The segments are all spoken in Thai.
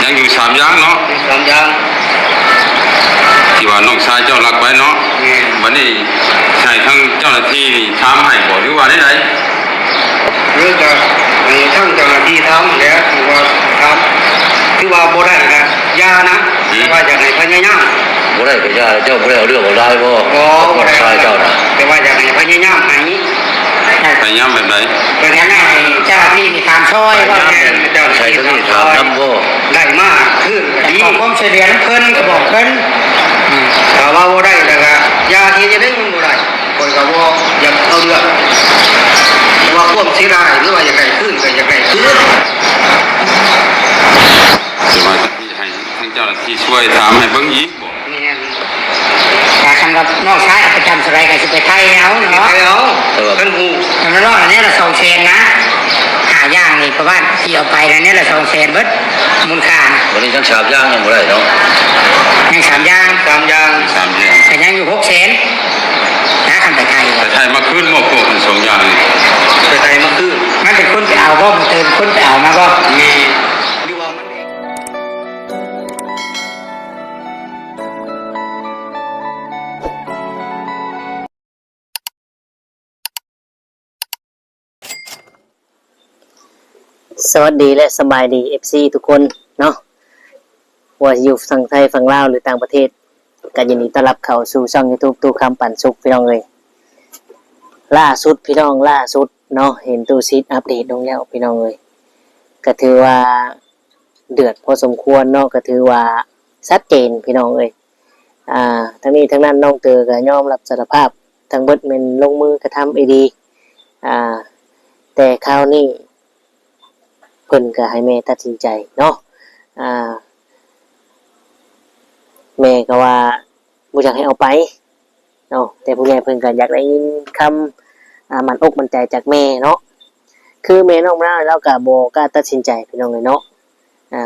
ยังอยู่3อย่างเนาะ3อย่างที่ว่าน้องชายเจ้ารักไว้เนาะวันนี้ใช่ทั้งเจ้าหน้าที่ถามให้บ่หรือว่าได้หรือจะมีทั้งเจ้าหน้าที่ทำแล้วที่ว่าทำที่ว่าบ่ได้นะยานะว่าอยากให้พยายามบ่ได้ก็ยาเจ้าบ่ได้เอาเรื่องเอาราวบ่บ่ได้ชายเจ้าน่ะแต่ว่าอยากให้พยายามให้พยายามแบบไหนเป็นแน่เจ้าที่มีการช่วยว่าเจ้าใช้ตัวนี้ถามนำบ่ได้มากขึ้นขอความช่วยเหลือเพิ่นก็บอกเพิ่นถ้าว่าบ่ได้แล้วก็ยาที่จะได้มันบ่ได้คอยก็บ่อยากเอาเรื่องว่าควบสิได้หรือว่าอยากได้ขึ้นก็อยากได้ขึ้นสิว่าให้ทั้งเจ้าหน้าที่ช่วยถามให้เบิ่งอีกบ่แม่นแต่สำหรับน้องชายประจำสไรก็สิไปไทยเอาเนาะไทยเอาเพิ่นฮู้แล้วน้องอันนี้ละ200,000นะ5อย่างนี่ประมาณที่เอาไปแล้วเนี่ยละ200,000เบิดมูลค่าวันนี้ทั้ง3อย่างยังบ่ได้เนาะยัง3อย่าง3อย่างแต่ยังอยู่600,000นะคันไปไทยมาคืนบ่พวกมัน2อย่างนี่ไปไทยมาคืนมันเป็นคนไปเอาบ่มันเติมคนไปเอามาบ่มีหรือว่ามันสวัสดีและสบายดี FC ทุกคนเนาะว่าอยู่ฝั่งไทยฝั่งลาวหรือต่างประเทศก็ยินดีต้อนรับเข้าสู่ช่อง YouTube ตู้คำปันสุขพี่น้องเลยล่าสุดพี่น้องล่าสุดเนาะเห็นตู้ซีดอัปเดตลงแล้วพี่น้องเลยก็ถือว่าเดือดพอสมควรเนาะก็ถือว่าชัดเจนพี่น้องเลยทั้งนี้ทั้งนั้นน้องเตอก็ยอมรับสารภาพทั้งเบิดเป็นลงมือกระทำดีแต่คราวนี้เพิ่นก็ให้แม่ตัดสินใจเนาะแม่ก็ว่าบ่อยากให้เอาไปเนาะแต่ผู้ใหญ่เพิ่นก็อยากได้ยินคำมันอกมันใจจากแม่เนาะคือแม่น้องมะนาวแล้วก็บ่กล้าตัดสินใจพี่น้องเลยเนาะ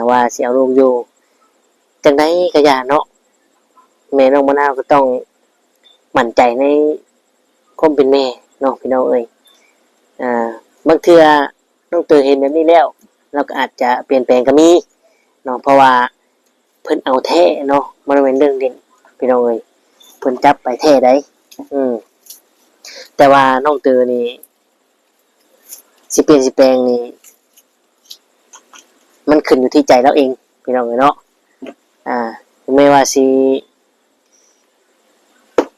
ว่าสิเอาลูกอยู่จังได๋ก็อย่าเนาะแม่น้องมะนาวก็ต้องมั่นใจในความเป็นแม่เนาะพี่น้องเอ้ยบางเทื่อน้องเตยเห็นแบบนี้แล้วเราก็อาจจะเปลี่ยนแปลงก็มีเนาะเพราะว่าเพิ่นเอาแท้เนาะมันเป็นเรื่องเด่นพี่น้องเอ้ยเพิ่นจับไปแท้ได้แต่ว่าน้องเตยนี่สิเปลี่ยนสิแปลงนี่มันขึ้นอยู่ที่ใจเราเองพี่น้องเอ้ยเนาะไม่ว่าสิ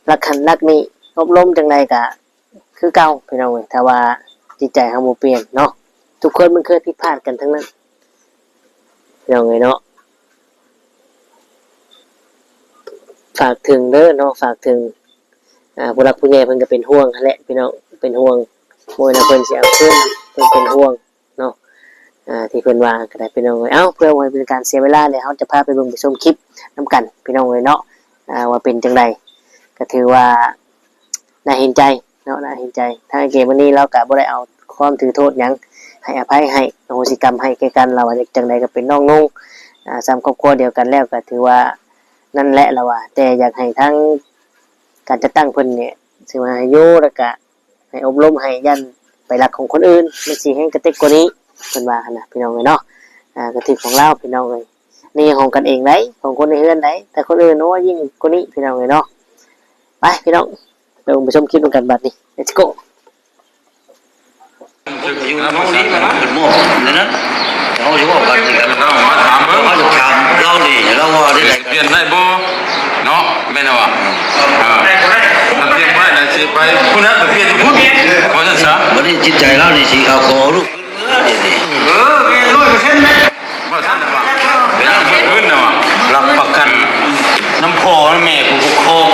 รักขันรักนี่อบรมจังไดก็คือเก่าพี่น้องเอ้ยถ้าว่าจิตใจเฮาบ่เปลี่ยนเนาะทุกคนมันเคยผิดพลาดกันทั้งนั้นยังไงเนาะฝากถึงเด้อเนาะฝากถึงผู้รักผู้ใหญ่เพิ่นก็เป็นห่วงแหละพี่น้องเป็นห่วงโมยนะเพิ่นสิเอาขึ้นเพิ่นเป็นห่วงเนาะที่เพิ่นว่าก็ได้พี่น้องเอ้าเพื่อบ่ให้เป็นการเสียเวลาเลยเฮาจะพาไปเบิ่งไปชมคลิปนำกันพี่น้องเอ้ยเนาะว่าเป็นจังไดก็ถือว่าน่าเห็นใจเนาะน่าเห็นใจทางเกมวันนี้เราก็บ่ได้เอาความถือโทษหยังให้อภัยให้อโหสิกรรมให้แก่กันเราว่าจังไดก็เป็นน้องนุ่งซ้ำครอบครัวเดียวกันแล้วก็ถือว่านั่นแหละเราว่าแต่อยากให้ทั้งการจัดตั้งเพิ่นเนี่ยสิว่าให้อยู่แล้วก็ให้อบรมให้ยันไปรักของคนอื่นมันสิให้กระเต็กกว่านี้เพิ่นว่านะพี่น้องเอ้ยเนาะกระติกของเราพี่น้องเอ้ยนี่ของกันเองได้ของคนในเฮือนได้แต่คนอื่นเนาะยิ่งกว่านี้พี่น้องเอ้ยเนาะไปพี่น้องเดี๋ยวไปชมคลิปกันบัดนี้ let's goอยู่น้องนี้มาเป็นหม้อนั่นนะเขาจะว่ากันกันเขาจะถามเรานี่เราว่าได้เปลี่ยนได้บ่เนาะแม่นว่าถ้าเปลี่ยนไปนั่นสิไปผู้นั้นเปลี่ยนผู้เพราะฉะนั้นซะบ่ได้จิตใจเรานี่สิเอาขอลูกแม่100%นะบ่ทันว่าเป็นพื้นน่ะรับประกันน้ำพอแม่ผู้ปกครอง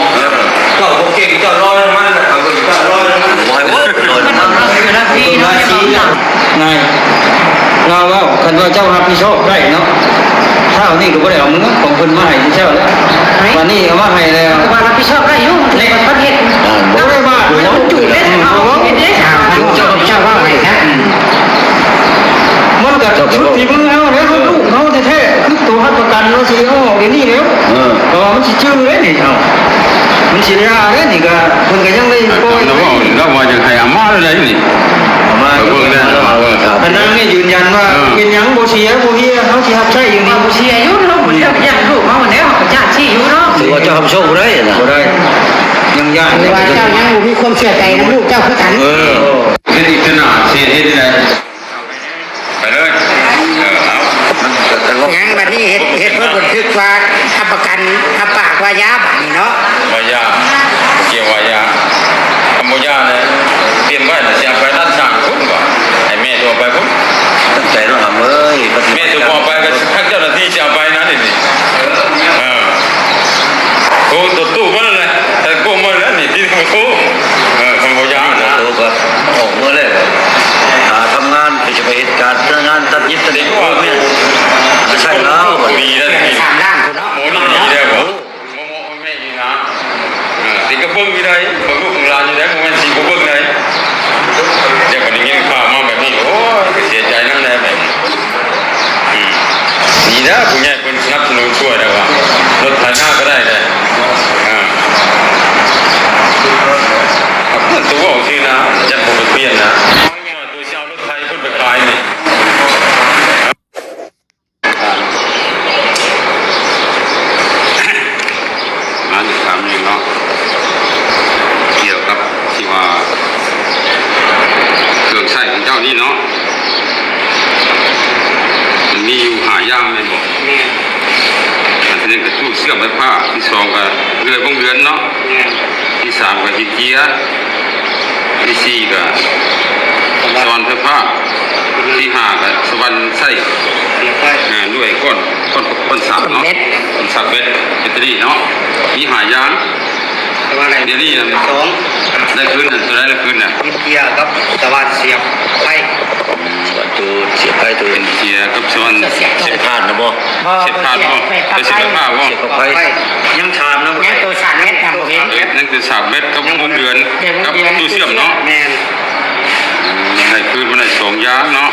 ก็โอเคก็ร้อยมันก็ร้อยมันบ่ให้ว่าร้อยมันไงเราว่าคันว่าเจ้ารับผิดชอบได้เนาะถ้าเอานี่ก็บ่ได้เอามือของเพิ่นมาให้เจ้าแล้ววันนี้เอามาให้แล้วว่ารับผิดชอบได้อยู่ในประเทศบ่ได้ว่าบ่จุดเด้เอาเฮ็ดได้เจ้าว่าให้ครับมันก็ชุดที่มึงเอาแล้วลูกเขาแท้ๆคือตัวรับประกันเนาะสิเอาเดี๋ยวนี้แล้วเพราะว่ามันสิชื่อเด้นี่เฮามันสิยาเด้นี่ก็เพิ่นก็ยังได้ปล่อยแล้วว่าจะให้อาม่าได้นี่พนักนี่ยืนยันว่าเป็นหยังบ่เสียบ่เฮียเขาสิรับใช้อยู่นี่บ่ เชียร์อยู่เนาะคนเดียวย่านลูกเขาคนเดียวย่านชี้อยู่เนาะ ถือว่าเจ้าทำโชคได้นะ บ่ได้ยังย่าน หรือว่าเจ้ายังบ่มีความเชื่อใจในลูกเจ้าคือกัน เป็นอีกขนาดเสียเฮ็ดได้ไปเลยเอา ยังบัดนี้เฮ็ดเพิ่นบันทึกว่าทับประกันทับปากว่ายาบัดนี้เนาะ วายาเกี่ยววายาคำว่ายาเนี่ยเตรียมไว้แต่เสียไปด้านสั่งคุณว่ะให้แม่ตัวไปคุณ ตั้งใจเราทำเอ้ย แม่ตัวไปก็ข้างเจ้าหน้าที่จะเอาไปนะนี่โอ้ตัวตู้มันเลยแต่กูมันแล้วนี่ที่เขาคำว่ายานะ โอ้ก็ออกเมื่อแรกหาทำงานจะไปเหตุการณ์งานตัดยิบตัดเด็กว่าเนี่ยใช่แล้ว มีแล้วนี่ สามด้านพุ่นเนาะ โมนี่มีแล้วบ่โมแม่อีนะติกระเบิ้งมีได้เบิ้งลูกของลานอยู่ได้โมแม่สีกระเบิ้งได้เดี๋ยวคนนี้ข่าวมาแบบนี้โอ้ยเสียใจนั่นแหละแบบดีนะผู้ใหญ่เป็นสนับสนุนช่วยได้ว่ารถไถนาก็ได้เลยตัวออกชื่อนะยันผมไปเปลี่ยนนะตัวเช่ารถไทยเพิ่นไปขายนี่มาอีกคำหนึ่งเนาะเกี่ยวกับที่ว่าเครื่องใช้ของเจ้านี่เนาะมันมีอยู่หายากเลยบอกอันที่หนึ่งก็ตู้เสื้อไม้ผ้าที่สองก็เรือบ้งเรือนเนาะที่สามก็ที่เกียร์ที่สี่ก็สวรรค์ไฟฟ้าที่ห้าก็สวรรค์ไส้ด้วยก้นสับเนาะก้นสับเบ็ดแบตเตอรี่เนาะมีหายางเดี๋ยวนี้สองได้คืนน่ะตัวได้ได้คืนน่ะ เกียร์กับตะวันเสียบไฟ ตัวเสียบไปตัว เป็นเกียร์กับสวรรค์ เสียบพลาดนะบ่ เสียบผ้าบ่ไปเสียบผ้าบ่ เสียบกับไฟ ยังชามนะ ยังตัวสามเม็ดนำบ่เห็น นั่นคือสามเม็ดกับวงเดือนกับตู้เชื่อมเนาะ แมน ได้คืนมาได้สองยางเนาะ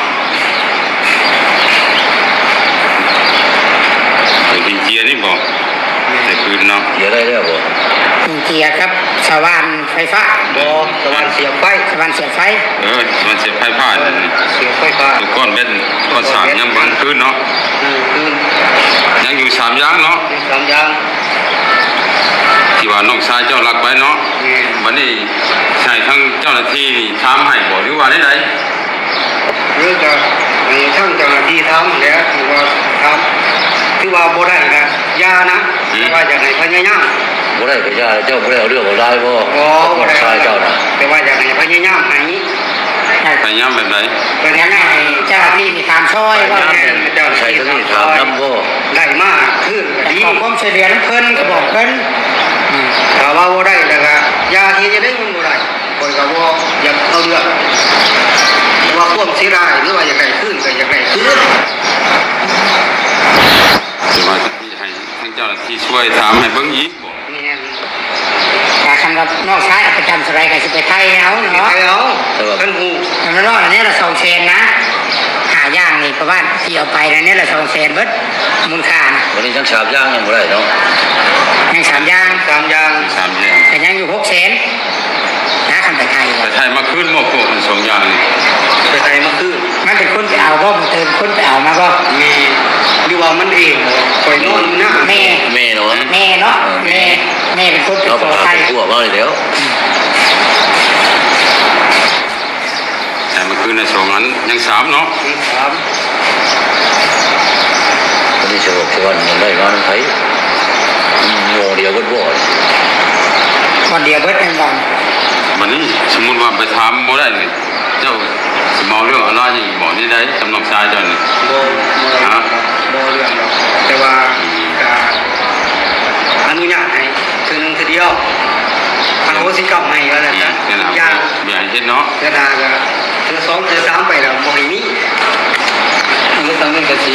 เป็นเกียร์นี่บ่ได้คืนเนาะ เสียได้แล้วบ่ เกียร์ครับสว่านไฟฟ้า บอตะวันเสียบไฟ สว่านเสียบไฟ มันเสียบไฟผ้า เสียบไฟฟ้า ตัวก้อนเม็ดก้อนสามยังบังคืนเนาะ คืน ยังอยู่สามยางเนาะ สามยาง ที่ว่าน้องชายเจ้ารักไว้เนาะวันนี้ใช่ทั้งเจ้าหน้าที่ถามให้บ่หรือว่าไหน หรือจะช่างเจ้าหน้าที่ทำแล้วคือว่าทำคือว่าบ่ได้นะยานะแต่ว่าอยากให้พยายาม บ่ได้ก็ย่าเจ้าบ่ได้เอาเรื่องเอารายบ่ อ๋อบ่ได้ ชายเจ้าน่ะ แต่ว่าอยากให้พยายามให้ พยายามแบบไหน เป็นงั้นให้เจ้าหน้าที่มีการช่วยว่า เจ้าหน้า ใช้ ที่ ทั้งนี้ถามนำบ่ ได้มากขึ้น แต่ ดี ขอความช่วยเหลือน้ำเพิ่นก็บอกเพิ่น ถ้าว่าบ่ได้แล้วก็ยาที่จะได้มันบ่ได้คอยก็บ่อยากเอาเรื่องว่าควบเสียดายหรือว่าอยากได้ขึ้นก็อยากได้ขึ้น ที่ว่าให้ทั้งเจ้าหน้าที่ช่วยถามให้เบิ่งอีกบ่ นี่ แต่สำหรับนอกชายประจำสไลก็สิไปไทยเอา ใคร เนาะ เอาท่านหู แต่มันรอดอันนี้ละ200,000นะหาย่างนี่ประมาณที่เอาไปอันนี้ละ200,000เบิดมูลค่านะ วันนี้ทั้ง3อย่างยังบ่ได้เนาะ ยัง3ย่าง ตามยาง สามอย่าง ก็ยังอยู่600,000นะคันไปไทย แต่ไทยมาคืนหมดพวกมันสองอย่างนี่ ไปไทยมาคือ มันเป็นคนไปเอาบ่มันเติมคนไปเอามาบ่ มีหรือว่ามันเองคอยนอนหน้า แม่ แม่เนาะ แม่เนาะแม่เป็นคนไป เรา ข ประ อ กาศ ไทย เป็นผู้ว่าเลยแล้ว แต่มาคืนในสองอันยังสามเนาะ ถาม วันนี้สิวันมันได้มาไผโมเดียวก็บ่ วันเดียวเบิดเป็นวัน วันนี้สมมุติว่าไปถามบ่ได้นี่เจ้าสิเมาเรื่องอะไรนี่บอกนี่ได้สำนักชายเจ้านี่ บ่บ่เรื่องหรอกแต่ว่าอนุญาตให้ถึงทีเดียวอโหสิกรรมให้แล้วนะ นี่นะ ยา เบียร์เฮ็ดเนาะ กระดาษก็เธอ2เธอ3ไปแล้วบ่ให้มีมันต้องมันก็สิ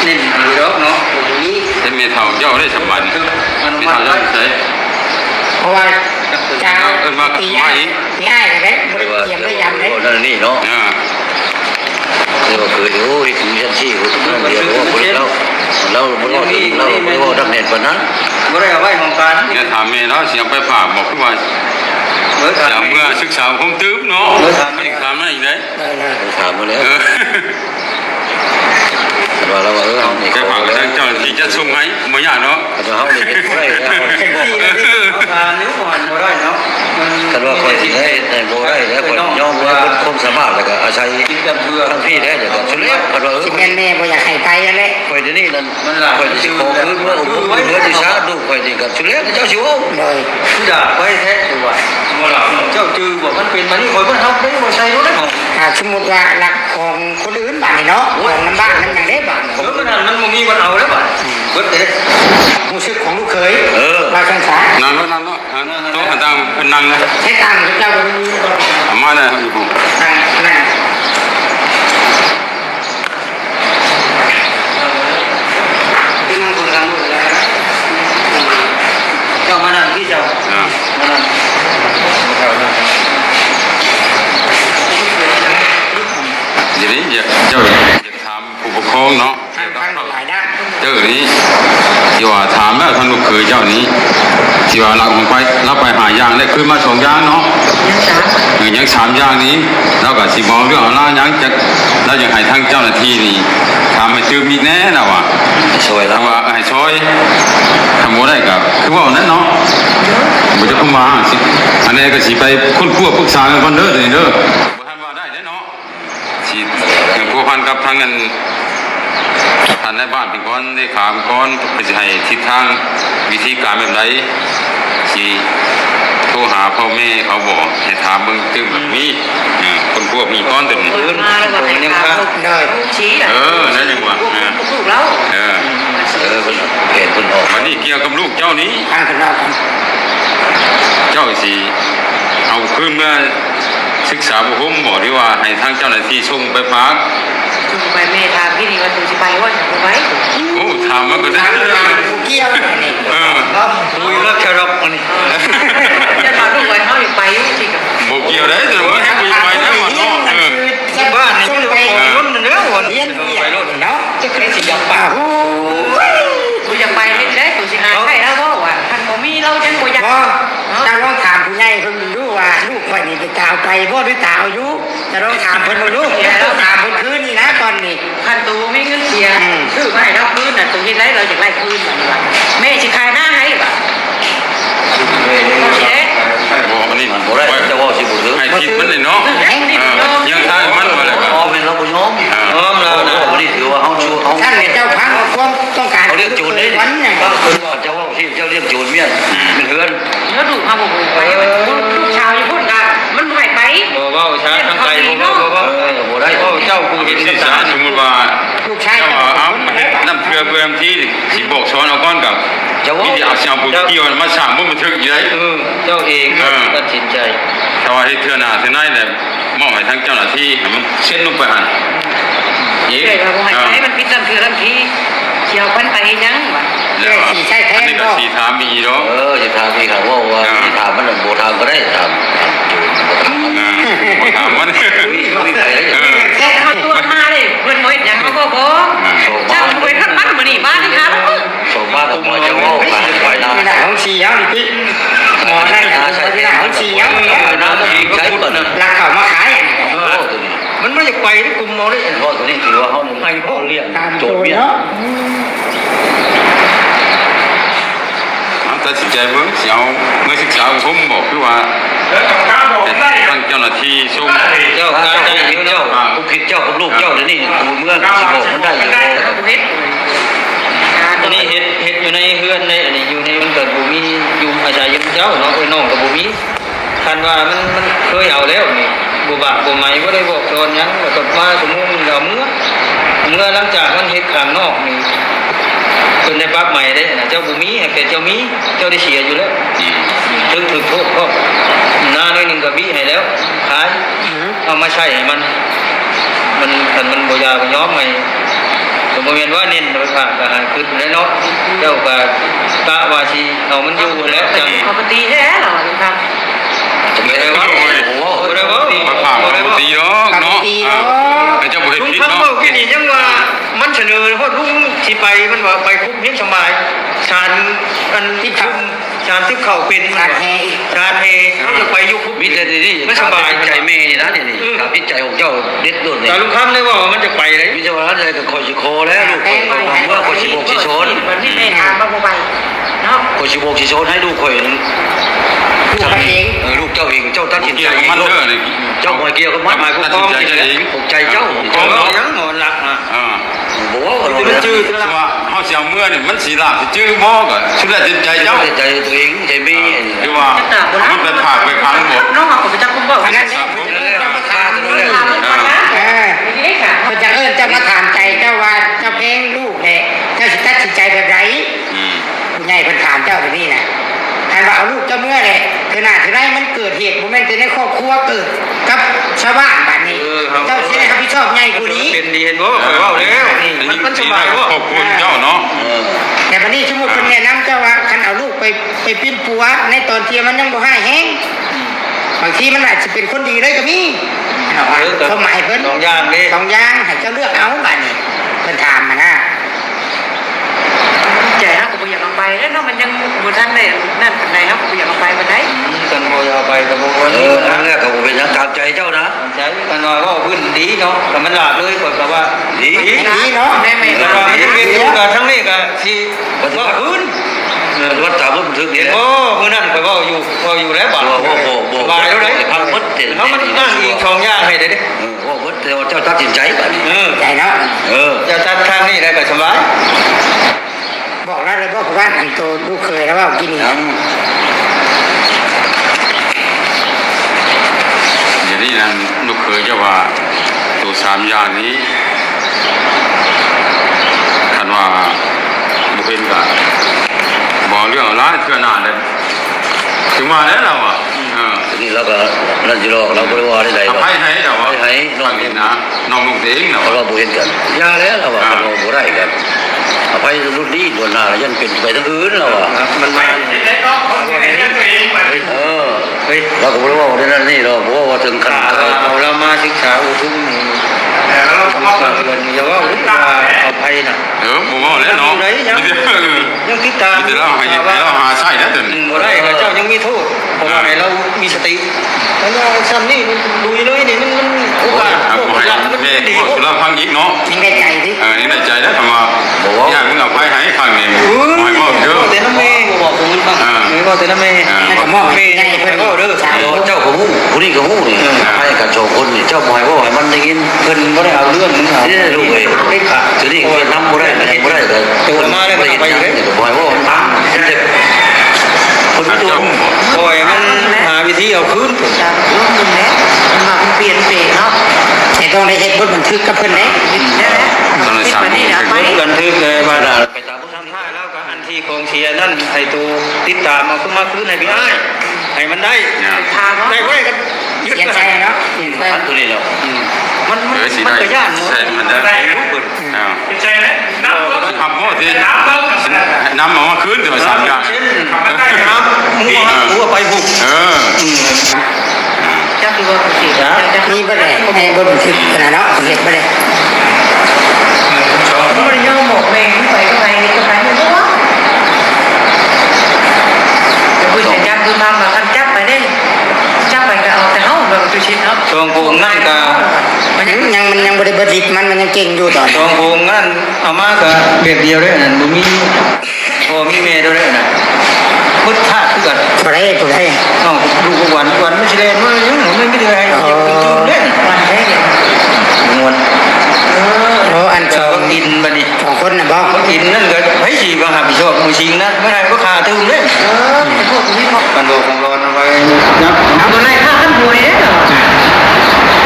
เน้นอยู่ดอกเนาะบ่ให้มี เป็นเมทัลเจ้าได้สมบัติ อนุ เม มั ทัล ติ เจ้า ไว้ ใส่ เพราะว่าจะ เอิ้นว่ากับ ตี ไม้ ง่ายเลยเด้ เรียกว่า เตรียมได้ยำเลย นั่นนี่เนาะ อ่า เรียกว่าคือโอ้ยถึงชั้น4คนเดียวว่าคนเราบ่รอดเราบ่รอดดักแน่นปานนั้น บ่ได้เอาไว้ของการ เนี่ยถามแม่เนาะเสียงไปฝากบอกคือว่า เบิด เสียงเมื่อศึกษาผมตื้มเนาะไม่ถามนั่นอีกเลย ถามมาแล้ว เออ แต่ว่าเราเฮานี่ แกฝากทางเจ้าหน้าที่จะส่งให้บ่ยากเนาะ แต่เฮานี่บ่ได้แล้ว นิ้วก่อนบ่ได้เนาะ กันว่าคนที่ได้บ่ได้แล้วคนยอมว่าคนสามารถแล้วก็อาศัยทั้งพี่ได้แต่ก็สุดแล้วกันว่า สิแม่นแม่บ่อยากให้ไปนั่นแหละ ข่อยนี่นั่นข่อยสิขอคืนเมื่ออุ้มเมื่อที่ช้าดูข่อยนี่ก็สุดแล้วเจ้าสิเอา เลย ผู้ด่าไว้แท้ดูว่าเจ้าจือบอกมันเป็นมันนี่คอยมันทำได้บ่ใช่รู้ได้บ่ ถ้าสมมุติว่ารักของคนอื่นบ้านนี่เนาะของน้ำบ้านนั่นอย่างเด้บ้าน เออมันบ่มีวันเอาแล้วบ่เบิดเด้ รู้สึกของลูกเขย เออ ว่าจังซะ นั่งเนาะนั่งเนาะโต๊ะต่างเพิ่นนั่งนะ ใช้ตังค์เจ้าก็มี เอามาเลยครับอยู่ผม ตังค์นั่น ที่นั่งคนกลางมือแล้วเจ้ามานั่งที่เจ้า อ่า มานั่งเจ้านั่ง เดี๋ยวนี้เจ้าอยากถามผู้ปกครองเนาะ ทางหลายด้าน เจ้านี้ที่ว่าถามแล้วท่านลูกเขยเจ้านี้ที่ว่าเราไปรับไปหาอย่างได้คือมา2อย่างเนาะยัง3อย่างนี้เราก็สิบอกเรื่องเอาล่ายังจะเราอยากให้ทางเจ้าหน้าที่นี่ถามให้จืมอีกแน่นะว่า สวยแล้ ถ้าว ว่าให้ช่วยทำบ่ได้ก็คือว่านั้นเนาะบ่จะเข้ามาสิอันนี้ก็สิไปค้นคว้าปรึกษากันก่อนเด้อเดี๋ยวนี้เด้อบ่ทันว่าได้เด้อเนาะสิผู้พันกับทางนั้นท่านในบ้านเป็นคนได้ถามก่อนเพื่อจะให้ทิศทางวิธีการแบบใดสิโทรหาพ่อแม่เขาบอกให้ถามเบิ่งตึ้งแบบนี้คนพวกมีก้อนตึ้ง มาแล้วก็ยังครับ เลย ชี้อ่ะ นั่นยังว่า ถูกแล้ว เออ เพิ่นเห็นเพิ่นออก วันนี้เกี่ยวกับลูกเจ้านี้ ทางคนเรากัน เจ้าสิเอาขึ้นเมื่อศึกษาบุคคลบอกที่ว่าให้ทางเจ้าหน้าที่ส่งไปพัก ถูกไปเมทามที่นี่ว่าถูกจะไปว่าถูกไหม โอ้ถามมันก็ได้ เกี่ยวนี่ เออ คุยเลิกแค่รบอันนี้ จะมาถูกไว้เขาอยู่ไปจริงกับ บอกเกี่ยวได้แต่ว่าให้คุยไปนะว่าเนาะเออ บ้านนี่ไปรุ่นเด้อวัน เรียน ไปรุ่น เนาะ จะเคยสิอยากไปกูอยากไปเล่นได้กูสิหาใช่แล้วเพราะว่าท่านบ่มีเราจังบ่อยาก พอจะลองถามผู้ใหญ่เพิ่นดูว่าลูกข่อยนี่ไปตาวไปบ่หรือตาวอยู่จะลองถามเพิ่นบ่ลูกจะลองถามเพิ่นคืนนี่นะตอนนี้ คันตูมีเงินเสียซื้อมาให้เราคืนน่ะตรงนี้ได้เราอยากได้คืนแบบนี้ว่าแม่สิขายหน้าให้บ่โอเค บอกมันนี่ มันบ่ได้เจ้าว่าสิบ่ถึง ให้ทิศมันเลยเนาะยังทางมันมาแล้วก็ อ๋อเป็นเราบ่ยอม พร้อมแล้วนะ บ่ได้ถือว่าเฮาชูเฮา ท่านเนี่ยเจ้าพังความต้องการ เขาเรียกโจรนี่ วันเนี่ย ก็คือว่าเจ้าว่าที่เจ้าเรียกโจรเมียนเป็นเฮือน แล้วดูมาบ่ไปลูกชาวญี่ปุ่นก็มันบ่ให้ไป บ่เว้าช้าทางไกลบ่เว้า บ่ได้ เจ้ากูเห็น ที่ กับ สา ตา สมมุติว่า ลูกชาย เจ้าเอาน้ำเกลือเบื่อที่สิบอกสอนเอาก้อนกับ เจ้าว่า ที่เอาเสียงปุ๊บเกี่ยวมาสร้างบ่บันทึกอยู่ได้ เจ้าเองตัดสินใจ แต่ว่าที่เทื่อหน้าเทื่อไหนเนี่ยมอบให้ทางเจ้าหน้าที่ให้มันเช็ดลงไปหั่น เดี๋ยวบ่ให้ไปมันผิดตามคือตามทีเกี่ยวพันไปยังว่า แล้วอันนี้ก็สีถามมีเนาะ จะถามพี่ครับว่าสิถามมันบ่ถามก็ได้ถามโจรบ่ถาม ถามมัน มีใครได้ แต่เขาตัวมาเลยเพิ่นบ่เฮ็ดหยังเขาก็บ่เจ้าไปทักมันมื้อนี้บ้านนี่ครับ สมมากับเจ้าว่าไปนะ นี่แหละของสีเอาดิพี่หมอนั่นนะนี่แหละของสีเอา น้ำที่ใช้ก่อนนะ รักเขามาขาย ตัวนี้ มันไม่อยากไปที่กลุ่มมอเลย เพราะตัวนี้ถือว่าเขาไปพ่อเลี้ยง ตาม โจ โจ ร ร เมียน เนาะ ตัดสินใจเบิ่งสิเอาเมื่อศึกษาผมบอกคือว่าทางเจ้าหน้าที่ส่ง เจ้าการใจเจ้าผู้ผิดเจ้ากับลูกเจ้าเดี๋ยวนี้กูเมื่อสิบอกมันได้อยู่ เฮ็ด อันนี้เห็ดอยู่ในเฮือนในอันนี้อยู่ในมันเกิดบุมีอยู่อาศัยอยู่เจ้าเนาะไอ้น้องกับบุมีคันว่ามันเคยเอาแล้วนี่บุบะบุไหมก็ได้บอกตอนยังแล้วก็มาสมมุติมันเอาเมื่อหลังจากมันเฮ็ดข้างนอกนี่เพิ่นได้ปรั๊บใหม่ได้เจ้าบุมีให้เป็นเจ้ามีเจ้าได้เสียอยู่แล้วถึงโทษก็หน้าน้อยหนึงก็บีให้แล้วขายเอามาใช้ให้มันคันมันบ่ยาบ่ยอมใหม่ ผมบ่แม่นว่าเน้นไปฝากก็หาขึ้นแล้วเนาะเจ้าก็กะว่าสิเอามันอยู่แล้วจัง ปกติแท้เหรอครับ ไม่ได้ว่าโอ้โห บ่ได้บ่ มาฝากมาตีเนาะเนาะไอ้เจ้าบ่เฮ็ด ลุง ผิด พัก เนาะ เว้ากินนี่จังว่ามันเสนอฮอดลุงสิไปมันว่าไปคุมเพียงสมัยศาลอันที่คุม ชานที่เข่าเป็น ขาดแฮอีก ชานเฮเขาจะไปยุค มิตรนี่ ไม่สบาย ใจแม่นี่นะนี่ครับจิตใจของเจ้าเด็ดโดดนี่ แต่ลุงคำได้ว่ามันจะไปเลย มิตรว่าอะไรกับคอยสิโคแล้วลูกคอยว่าคอยสิบกสิชน มันที่แม่ถามมาบ่ไปเนาะ คอยสิบกสิชนให้ลูกคอย ลูกเขาเอง ลูกเจ้าเองเจ้าตัดสิน เกี่ ใจ ยวกับมันเด้อนี่ เจ้าคอยเกี่ยวกับมัน ตัดสินใจเอง ผมใจเจ้า ของเรายังหมดหลักอ่ะ บอกว่าเรา มันจืด ว่าเฮาสิเอาเมื่อนี่มันสิลาบสิจื้อบ่ก็สุดแล้วแต่ใจเจ้า ใจตัวเองใจแม่ คือว่ามันเป็นภาคไปพังหมด น้องเขาก็ไปจับผมบอก อันนั้น ถาม เ มันก่อนนะไม่ได้ค่ะ พิ่นจะเจ้ามาถามใจเจ้าว่าเจ้าเพลงลูกเนี่ยเจ้าสิตัดสินใจแบบไร อืม ผู้ใหญ่เพิ่นถามเจ้าแบบนี้นะท่านว่าเอาลูกเจ้าเมื่อเลยขนาดที่ไรมันเกิดเหตุโมเมนต์ในครอบครัวเกิดกับชาวบ้านแบบนี้ เจ้าสิได้รับผิดชอบใหญ่กว่านี้ เป็นดีเห็นบ่ข่อยว่าแล้วมันสบายบ่ ขอบคุณเจ้าเนาะ แต่วันนี้สมมุติเพิ่นแนะนำเจ้าว่าคันเอาลูกไปปิ้นปัวในตอนเที่ยงมันยังบ่ให้แห้งบางทีมันอาจจะเป็นคนดีเลยก็มีเอาว่าเขาหมายเพิ่น สองอย่างนี่ สองอย่างให้เจ้าเลือกเอาบัดนี้เพิ่นถามมานะ ใจนะก็บ่อยากเอาไปแล้วเนาะมันยังบ่ทันได้นั่นปานใดเนาะก็บ่อยากเอาไปปานใด กันบ่เอาไปกับบ่วัน เอ นี้ อ นะ นั่นแหละก็เป็นนักการใจเจ้านะ ใช่กันว่าก็พื้นดีเนาะแต่มันหลาบเลยก็ว่า ดี ดีเนาะ แม่ไม่ แล้วก็เป็นอยู่กับทั้งนี้ก็ที่ว่าพื้น วัดถามว่าบันทึก เห็ เนี่ น ย บ่มื้อนั้นข่อยว่าอยู่แล้วบ่สบายแล้วเด้ พังมดเต็ม เฮามันนั่งอีกสองอย่างให้ได้เด้ ว่ามดแต่ว่าเจ้าตัดสินใจแบบนี้ ใจเนาะ จะตัดทางนี้ได้ก็สบาย บอกแล้วเลยบอกว่าอันโตลูกเคยแล้วว่ากินนี่ อย่างนี้นั่นลูกเคยจะว่าตัวสามอย่างนี้คันว่าบุเป็นกับบอกเรื่องร้านเทื่อหน้าเลยถึงมาแล้วเราอ่ะ นี่เราก็นั่นจะรอเราบริวารได้ไหน อภัยให้เราอ่ะ ให้น้อง นี่นะน้องลูกเองเรา เราบุเห็นกันยาแล้วเราว่าเราบุได้กันอภัยรุ่นนี้ด่วนหน้ายันเป็นไปทั้งอื่นเราอ่ะ มันมา เฮ้ยเราก็บริวารได้นั่นนี่เราบอกว่าถึงขนาด เรามาศึกษาอุทุมนี่เราเรียนอย่าว่าเอาภัยน่ะ ผมว่าแล้วเนาะ ยังคิดตาม มีแต่เราหาใช่แล้วแต่ บ่ได้เจ้ายังมีโทษเพราะว่าให้เรามีสติแล้วซ้ำนี่ดูเลยนี่มันโอกาส ผมให้แม่พวกสุราพังอีกเนาะ ยังได้ใจดิ นี่ในใจแล้วทำมาอย่างมึงเอาภัยให้ข้างนี้ไม่มอบเยอะ แต่น้ำเมย์บอกผมมันบ้างไม่บอกแต่น้ำเมย์ นั่นก็มอบให้ใหญ่เพิ่น ก็เด้อ เจ้าของหูผู้นี้ก็หูนี่ให้กับโชคนนี่เจ้าหมายว่าให้มันได้ยิน เพิ่นบ่ได้เอาเรื่องมึงเอา นี่ลูกเอ้ย ได้ขา ทีนี้ก็นำบ่ได้บ่ได้เลยหมายว่ามันตามเจ็บคน อาจ ตัว จะ ปล่อยมันหาวิธีเอาคืน จากเรื่องนึงแล้วมันมาเปลี่ยนเปเนาะ แต่ต้องได้เฮ็ดบทบันทึกกับเพิ่นเด้ นี่แหละคิดมานี่นะไป บันทึกเลยว่า ไปตามผู้ ทำท่าแล้วก็อันที่กองเชียร์นั่นให้ตูติดตามมาขึ้นมาคืนให้พี่อ้ายให้มันได้ ทางเนาะ ได้ไว้กันยึด เขียน กัน ใจเนาะเขียนใจ ตัวนี้แล้ว มันก็ย่านหมด มันได้ใช่แล้วน้ำทำหมดสิน้ำมาคืนแต่มาสามอย่าง ครับหัวไปบุก จักดูว่าสิจัก นี่บ่ได้ให้บทบันทึกขนาดเนาะเฮ็ดบ่ได้ มันย่อหมกแมงไปก็ไปนี่ก็ไปไม่รู้ว่าจะพูดแต่จับดูตามมาคันจับไปได้จับไปก็เอาแต่เฮาแบบตุชินเนาะ ช่วงโกงนั่นก็ มันยังบ่ได้เบิดฤทธิ์มันยังเก่งอยู่ตอน ช่วงโกงนั่นเอามาก็แบบเดียวเลยนั่นบ่มีพอมีเมย์ด้วยนั่นพุทธะคือกัน บ่ได้บ่ได้ อ้าวดูวันไม่ใช่เล่นว่ายังไม่ได้ให้เล่น วันได้เนี่ย งวด โอ้อัน ก็กินบัดนี้ สองคนน่ะบ่ ก็กินนั่นก็ให้ฉีบางหับชอบมือชิงนะไม่ได้ก็ขาตึมเล่น แต่พวกนี้พอ กันโดของร้อนเอาไว้นับ เอาตัวไหนฆ่าท่านป่วยเด้อ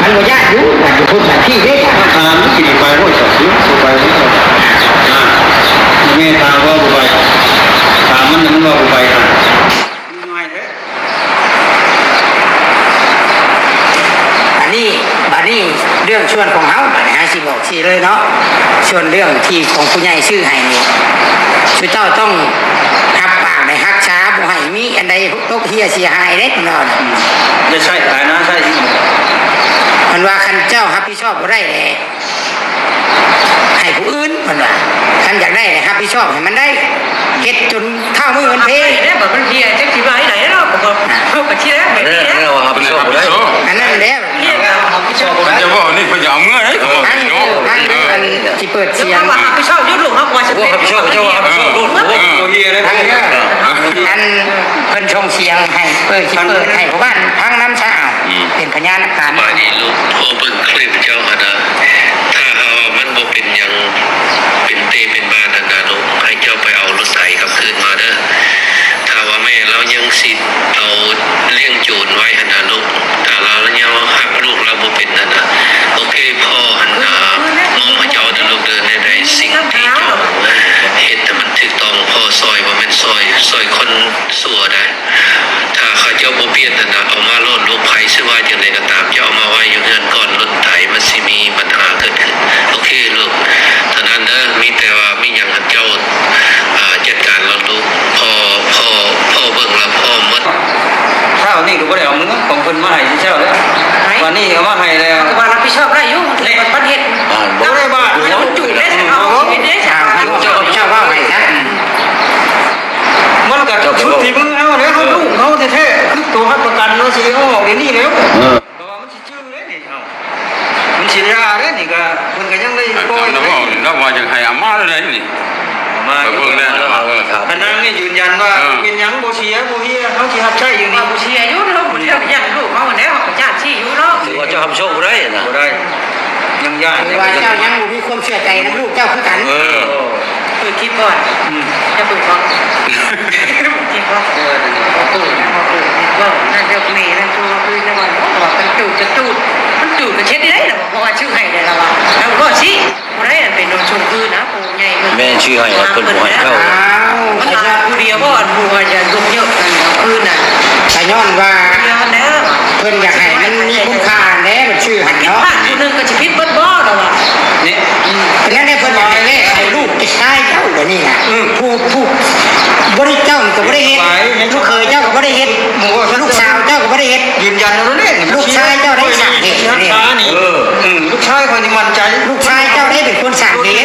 มันบ่ยากอยู่ว่าจะพูดแบบที่เด้ ทานกินไปโอ้ยสองชิ้นไปที่ต่อแม่ตาว่าไปตามมันว่าไปง่ายแท้ บัดนี้เรื่องชวนของเฮาบัดนี้สิบอกสิเลยเนาะส่วนเรื่องที่ของผู้ใหญ่ชื่อให้นี่คือเจ้าต้องรับปากในฮักษาบ่ให้มีอันใดตกเฮียเสียหายเด้เนาะ จะใช่ตายนะใช่ มันว่าคันเจ้ารับผิดชอบบ่ได้แหละให้ผู้อื่นมันว่าคันอยากได้รับผิดชอบให้มันได้ เฮ็ดจนข้าวมือมันเพ เนี่ยแบบมันเพียจังสิว่าไหนเนาะผมก็ไปที่แรกแบบนี้ นี่ นะ เราครับชอบได้ อันนั้นแหล้ว เนี่ยเราไปชอบ มันจะบอกนี่พยายามเมื่อไหร่เขาบอก นั่น เนาะ นั่นมันที่เปิด เสี เสี ย ย ง ง ว่าไปชอบยุดลูกครับว่าจะ โอ้ เป็น ครับชอบเจ้าครับชอบรุ่นโอ้โหเฮียเลย ทั้งเด้ออันเพิ่นชงเสียงให้เปิดที่เปิดให้ผู้บ้านพังน้ำสะอาดเป็นพยานการ มานี่ลูกพอเบิ่งคลิปเจ้าหนะถ้าหาว่ามันบ่เป็นหยังเป็นเตเป็นบ้านนั่นนะลูกให้เจ้าไปเอารถไถกลับคืนมาเด้อถ้าว่าแม่เรายังสิเอาเลี้ยงโจรไว้หั่นนะลูกถ้าเรายังหักลูกเราบ่เป็นนั่นนะโอเคพ่อหั่นนะมองมาเจ้าเด้อลูกเดินในสิ่งที่เจ้าเฮ็ดแต่มันถูกต้องพ่อซอยบ่แม่นซอยคนสัวได้ ถ้าเขาเจ้าบ่เปลี่ยนนั่นนะเอามาโลดลูกไผซื้อว่าจังไดก็ตามเจ้าเอามาไว้อยู่เฮือนก่อนรถไถมันสิมีปัญหาเกิดขึ้นโอเคลูกเท่านั้นเด้อมีแต่ว่ามีหยังให้เจ้าจัดการเราลูกพ่อเบิ่งแล้วพ่อหมด เช้านี่ก็บ่ได้เอามือของเพิ่นมาให้เช้าแล้ววันนี้เอามาให้แล้ว ว่ารับผิดชอบได้อยู่ในประเทศ บ่ได้บ้าน มันจุดได้เอาเห็นได้ ชา จ้าว เจ้าว่าไงครับ มันก็ชุดที่มึงเอาแล้วเขาลูกเขาแท้ๆคือตัวให้ประกันเนาะสิเอาออกเดี๋ยวนี้แล้วเพราะว่ามันสิชื่อเด้นี่เอ้ามันสิยาเด้นี่ก็เพิ่นก็ยังได้ปล่อย แล้วบอกแล้วว่าจะให้อาม่าเลยนี่ มา ไปเบิ่งแล้วครับ พนังนี่ยืนยันว่าเป็นหยังบ่เสียบ่เฮียเขาสิรับใช้อยู่ ว่า นี่ ผู้เชียร์อยู่เนาะมันเที่ยวยันลูกเขาเนี่ยเขาญาติที่อยู่เนาะ ถือว่าเจ้าทำโชคได้นะ บ่ได้ยังยาก หรือว่าเจ้ายังบ่มีความเชื่อใจในลูกเจ้าคือกัน คือคิดก่อนจะปลูกเขาคิดว่าปลูกว่านั่นเรียกเมย์นั่นตัวคือจะว่ามันจูดกันเช็ดได้หรอเพราะว่าชื่อให้ได้ละว่าแล้วก็ชี้ผู้ใดเป็นโดนชมคือนะผู้ใหญ่ แม่ชื่อให้เพิ่นบ่ให้เข้า อ้าว มันลาผู้เดียวว่าผู้ว่าจะลุกเยอะกันคืนน่ะ แต่ย้อนว่า เดียวแล้ว เพิ่นอยากให้มันมีคุณค่าแน่มันชื่อหัน ผิด เนาะ พลาดคนนึงก็จะผิดบ่บ่หรอวะ นี่ เพราะฉะนั้นเนี่ยเพิ่นบอกให้เลขให้ลูกไปชายเจ้าเดี๋ยวนี้นะผู้บริเจ้าก็บ่ได้เฮ็ดลูกเคยเจ้าก็บ่ได้เฮ็ดลูกสาวเจ้าก็บ่ได้เฮ็ด ยืนยันแล้วเนี่ย ลูกชายเจ้าได้สั่งเหตุ ลูกชายนี่ลูกชายคนนี้มั่นใจ ลูกชายเจ้าได้เป็นคนสั่งเหตุ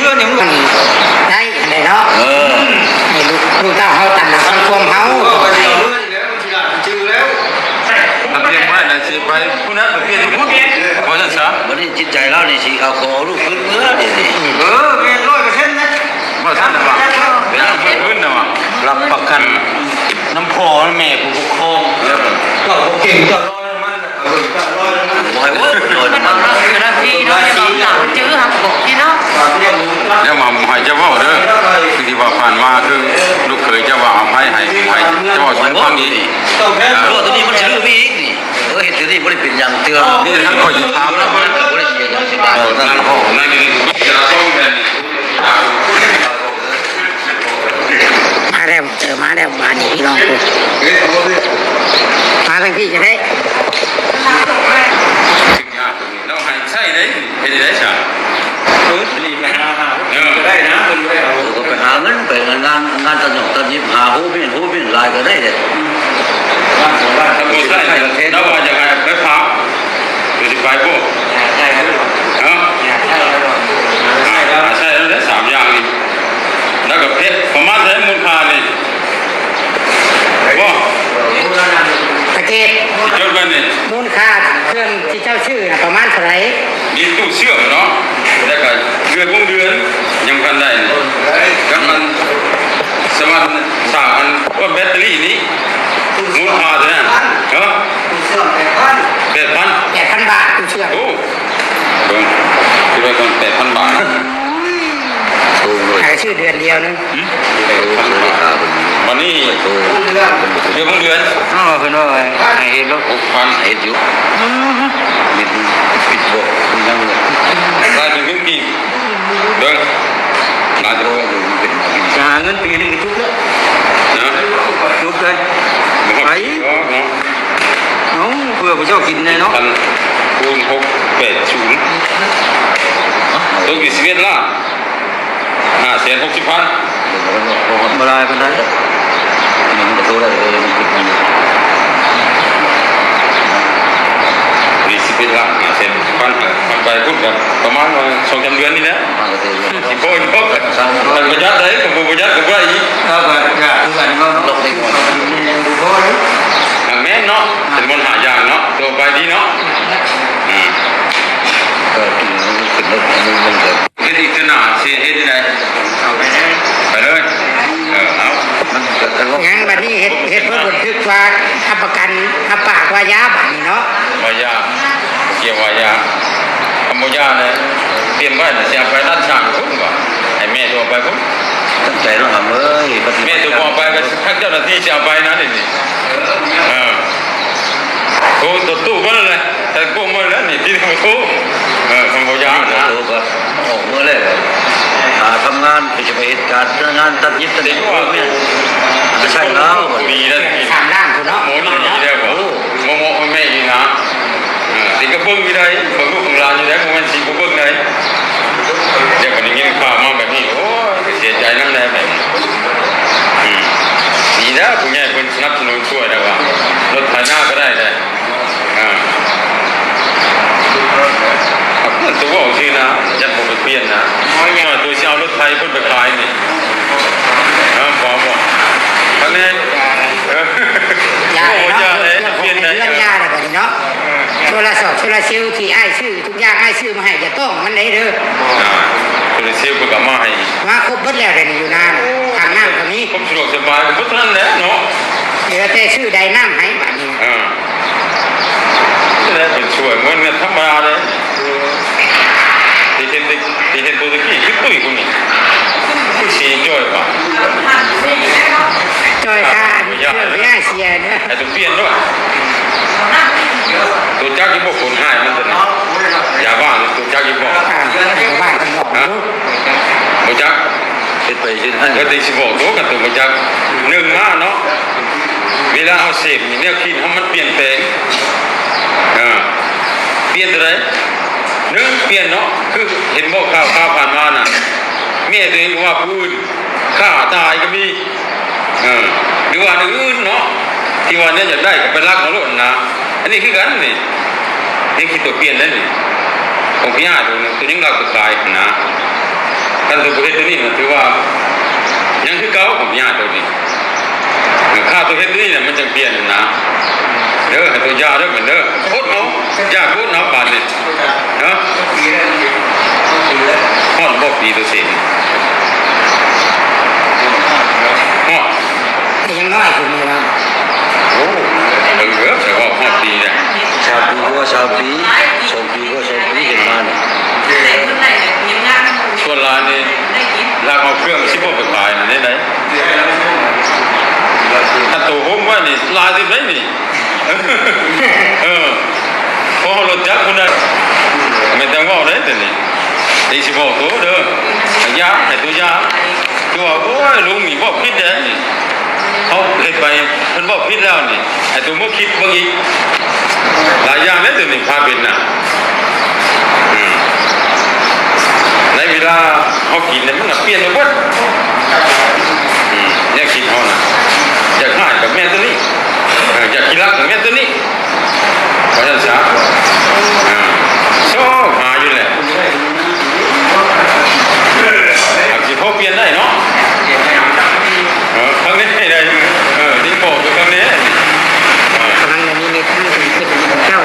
ได้อะไรเนาะให้ลูกเจ้าเฮาตามหลักความเฮา ก็เดียวเลยแล้วทีหลังจือแล้ว ถ้าเตรียมไว้แล้วสิไปผู้นั้นไปเปลี่ยนที่พูดเพราะฉะนั้นซะ วันนี้จิตใจเรานี่สิเอาขอลูกขึ้นเมื่อนี่ แม่100%นะ ว่าท่านน่ะว่าเป็นอันพื้นน่ะว่า รับประกันน้ำพอแม่ผู้ปกครอง ก็เก่งจะร้อยมันก็ร้อยมัน บ่ให้ว่าโดน มัน มัน เราอยู่นะพี่เนาะจะบอกหลังจื้อครับบอกพี่เนาะ แล้วมาให้เจ้าเว้าเด้อที่ว่าผ่านมาคือลูกเคยเจ้าว่าอภัยให้เจ้าว่าสันฟังอีก ต้องแพ้ โลตัวนี้มันสิลือมีอีกนี่เห็นตัวนี้บ่ได้เป็นหยังเตือน นี่ทั้งคนถามแล้วว่า บ่ได้เสียหยังสิบาท นั่นพ่อนั่นนี่คือเราต้องเป็น มาแล้วเจอมาแล้วมานี่พี่น้องกูมาทั้งพี่จะได้ เราให้ใช่ได้เฮ็ดได้ซะ รีบไปหาได้นะคนได้เอา ก็ไปหาเงินไปงานตะหนกตะยิบหาหูเป็นลายก็ได้เด้ บ้านของบ้าน ถ้าบ่ใช่เราว่าจะให้ไปพักอยู่ที่ไปบ่ ใช่ครับ เนาะ ใช่ครับ ใช่แล้วใช่แล้วได้3อย่างนี่แล้วก็เพชรประมาณได้มูลค่านี่บ่ ตะเกียบ จดไว้นี่ มูลค่าเครื่องที่เจ้าชื่อน่ะประมาณเท่าไหร่ มีตู้เชื่อมเนาะแล้วก็เดือนวงเดือนยังกันได้นี่ก็มันสามารถสร้างอันว่าแบตเตอรี่นี้มูลค่าเท่านั้นเนาะ เสื่อมแต่บ้าน 8,000 8,000 บาทตู้เชื่อม โอ้เบิ่งคิดว่าก่อน8,000 บาทนะ โทรเลย หาชื่อเดือนเดียวนึง วันนี้ โทร เดือนวงเดือน อ๋อเพิ่นว่าให้เห็นแล้ว 6,000 เฮ็ดอยู่มีปิดบ่ยังเลย กลายเป็นเงินกีบเบิ่งน่าจะ โทรอยู่เป็นมากิน จะหาเงินปีนึงก็ทุกแล้ว นะ ทุกเลย บ่ฮอดเนาะ เอ้าเพื่อพระเจ้ากินแน่เนาะ 1,000คูณ680ตกอยู่11ล้าน560,000 บ่ได้ปานใด มันก็โทรได้เลยมันปิดมัน นี่11ล้าน560,000มันไปพุ่นกันประมาณ2-3เดือนนี่แหละ มาก็เตะ สิบ่อีกบ่ สร้าง มันประหยัดได้ก็บ่ประหยัดก็บ่ได้อีก ครับ แล้วมันเกิด เฮ็ดอีกขนาดสิเฮ็ดที่ไหนเอาไปเลยเอา มันเกิดแล้ว งั้นบัดนี้เฮ็ดเพื่อบันทึกว่าทับประกันทับปากว่ายาบัดนี้เนาะ วายาเกี่ยววายาคำว่ายาเนี่ยเตรียมไว้เนี่ยจะไปร้านช่างพุ่นก่อนให้แม่ตัวไปพุ่น ตั้งใจต้องทำเอ้ย แม่ตัวพอไปก็ทักเจ้าหน้าที่จะเอาไปนะนี่โอ้ตัวตู้ก็เลยแต่กูมาแล้วนี่ที่ทำตู้คำว่ายานะ ตัวก็ออกเมื่อแรกหาทำงานไปจะไปเหตุการณ์งานตัดยิบตัดเด็กว่าเนี่ยใช่แล้ว ดีแล้ว สามด้านคุณเนาะ หมูนี่ดีแล้วผมโมแม่อีนะสิกระเบื้องมีได้บางลูกของร้านอยู่แล้วมันสิกระเบื้องได้เดี๋ยวคนนี้ข่าวมาแบบนี้โอ้ยเสียใจน้ำแดงแบบดีแล้วคุณแม่คนสนับสนุนช่วยนะว่ารถไถนาก็ได้ตัวว่าชื่อนะยันผมไปเปลี่ยนนะตัวเช่ารถไทยเพิ่นไปขายนี่บอกทั้งนี้ยา โอ้ เนาะ ยาเลย เป เป ลี่ ลี่ ย ย น น เรื่อง ได้ ยาอะไรแบบนี้เนาะโทรศัพท์โทรซิลที่อ้ายชื่อทุกอย่างอ้ายชื่อมาให้จะต้องมันได้เด้อ ตัวเชี่ยวก็กลับมาให้ มาครบเบิดแล้วเดี๋ยวนี้อยู่นานทางน้ำก็มี ผมสะดวกสบายผมก็นั่นแหละเนาะ เหลือแต่ชื่อใดน้ำให้บัดนี้ นี่แหละเป็นช่วยเหมือนเงินธรรมดาเลยที่เห็นตัวตะกี้คือตุ้ยคนนี้ผู้ชี้จ่อยป่ะ จอยตาเรื่องที่อ้ายเสียเด้อ ไอ้ตัวเปลี่ยนด้วยตัวจักยิ่งบอกคนให้มันจะอย่าบ้าตัวจักยิ่งบอก บ้านกันบอก ฮะบ่จัก เฮ็ดไปเฮ็ดให้ ก็ตีสิบอกตัวกับตัวบ่จักหนึ่งมาเนาะเวลาเอาเสพนี่เนี่ยคิดให้มันเปลี่ยนแปลงเปลี่ยนอะไรหนึ่งเปลี่ยนเนาะคือเห็นบอกข่าวผ่านมาน่ะเมียตัวเองว่าผู้อื่นฆ่าตายก็มีหรือว่าอื่นเนาะที่ว่าเนี่ยอยากได้ก็ไปรักของโลกนะอันนี้คือกันนี่คือตัวเปลี่ยนนั่นนี่ของพี่อาตัวนึงตัวยังรักตัวตายนะท่านตัวประเภทตัวนี้ถือว่ายังคือเก่าของพี่อาตัวนี้ฆ่าตัวเฮ็ดนี่เนี่ยมันจะเปลี่ยนนะเด้อให้ตัวยาเด้อเหมือนเด้อโคตรเอายาโคตรเอาบาดนี่เนาะฮอดบ่ปีตัวเสียงฮอด ยังน้อยคุณนี่นะ โอ้แต่ว่าฮอดปีเนี่ย ชาวปีก็ชาวปี2 ปีก็2 ปีเห็นมาเนี่ย ส่วนลายนี่ลากเอาเครื่องสิบ่ไปขายนี่ไหนถ้าตัวผมว่านี่ลายสิได้นี่พอรถจักรคนนั้นไม่ต้องว่าได้แต่นี่ตีสิบอกตัวเด้อยาให้ตัวยาตัวโอ้ยลุงนี่บอกผิดเด้นี่เขาเฮ็ดไปเพิ่นบอกผิดแล้วนี่ให้ตัวบ่คิดเบิ่งอีกหลายอย่างเลยตัวนี้พาเป็นน่ะในเวลาเขากินเนี่ยมันเปลี่ยนไปหมดอยากกินเขาน่ะอยากหายกับแม่ตัวนี้อยากกินรักกับแม่ตัวนี้เพราะฉะนั้นซะชอบหาอยู่แหละอาจจะพอเปลี่ยนได้เนาะครั้งนี้ได้ที่บอกตัวครั้งนี้ กำลังในนี้มีทั้งเป็นเจ้า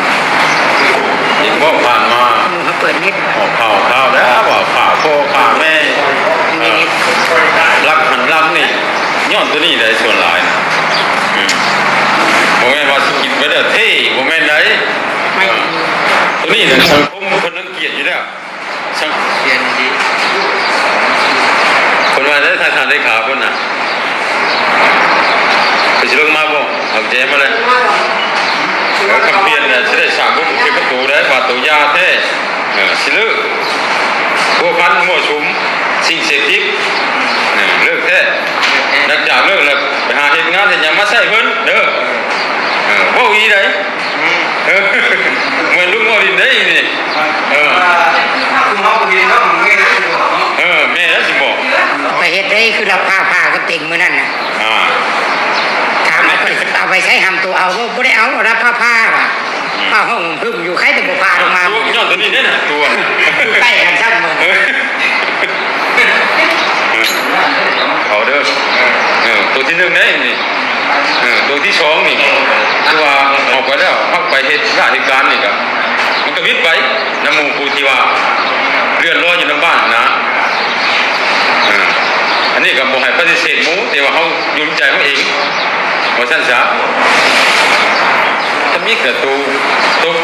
ยิ่งบอกผ่านมา เขาเปิดนิด ออกข่าวแล้วบอกข่าวพ่อข่าวแม่รักหันรักนี่ย้อนตัวนี้ได้ส่วนหลายนะผมแม่ว่าสกินไปเด้อเท่ผมแม่ได้ตัวนี้เนี่ยสังคมคนรังเกียจอยู่แล้วสังเกียจดีคนมาได้ทานได้ขาคนน่ะไปชิลงมาบ่เอาเจมาเลยคำเปลี่ยนเนี่ยจะได้สร้างบุญเป็นประตูได้ว่าตัวยาแท้สิเลิกพวกพันมั่วสุมสิ่งเสพติดเลิกแท้นักจากเลิกแล้วไปหาเหตุงานแต่ยังมาใส่เพิ่นเด้อว่าอีได้เหมือนลูกงอดินได้นี่แม่แล้วสิบอก ไปเฮ็ดได้คือเราผ้าก็เต็งมือนั่นนะถามเอาไปใช้หำตัวเอาก็ไม่ได้เอาหรอกนะผ้าว่ะผ้าห้องพึ่งอยู่ใครแต่บุพาลงมา ตัวย้อนตัวนี้เนี่ยนะตัว ใกล้กันซ้ำมือ เขาเด้อตัวที่หนึ่งได้นี่ตัวที่สองนี่ตัวออกไปแล้วพักไปเหตุราชการนี่ครับมันก็วิทย์ไปน้ำมูกูที่ว่า เลื่อนลอยอยู่ในบ้านนะอันนี้ก็บ่ให้ปฏิเสธหมู่แต่ว่าเขาอยู่ใจเขาเองว่าซั่นซะถ้ามีกระตูตก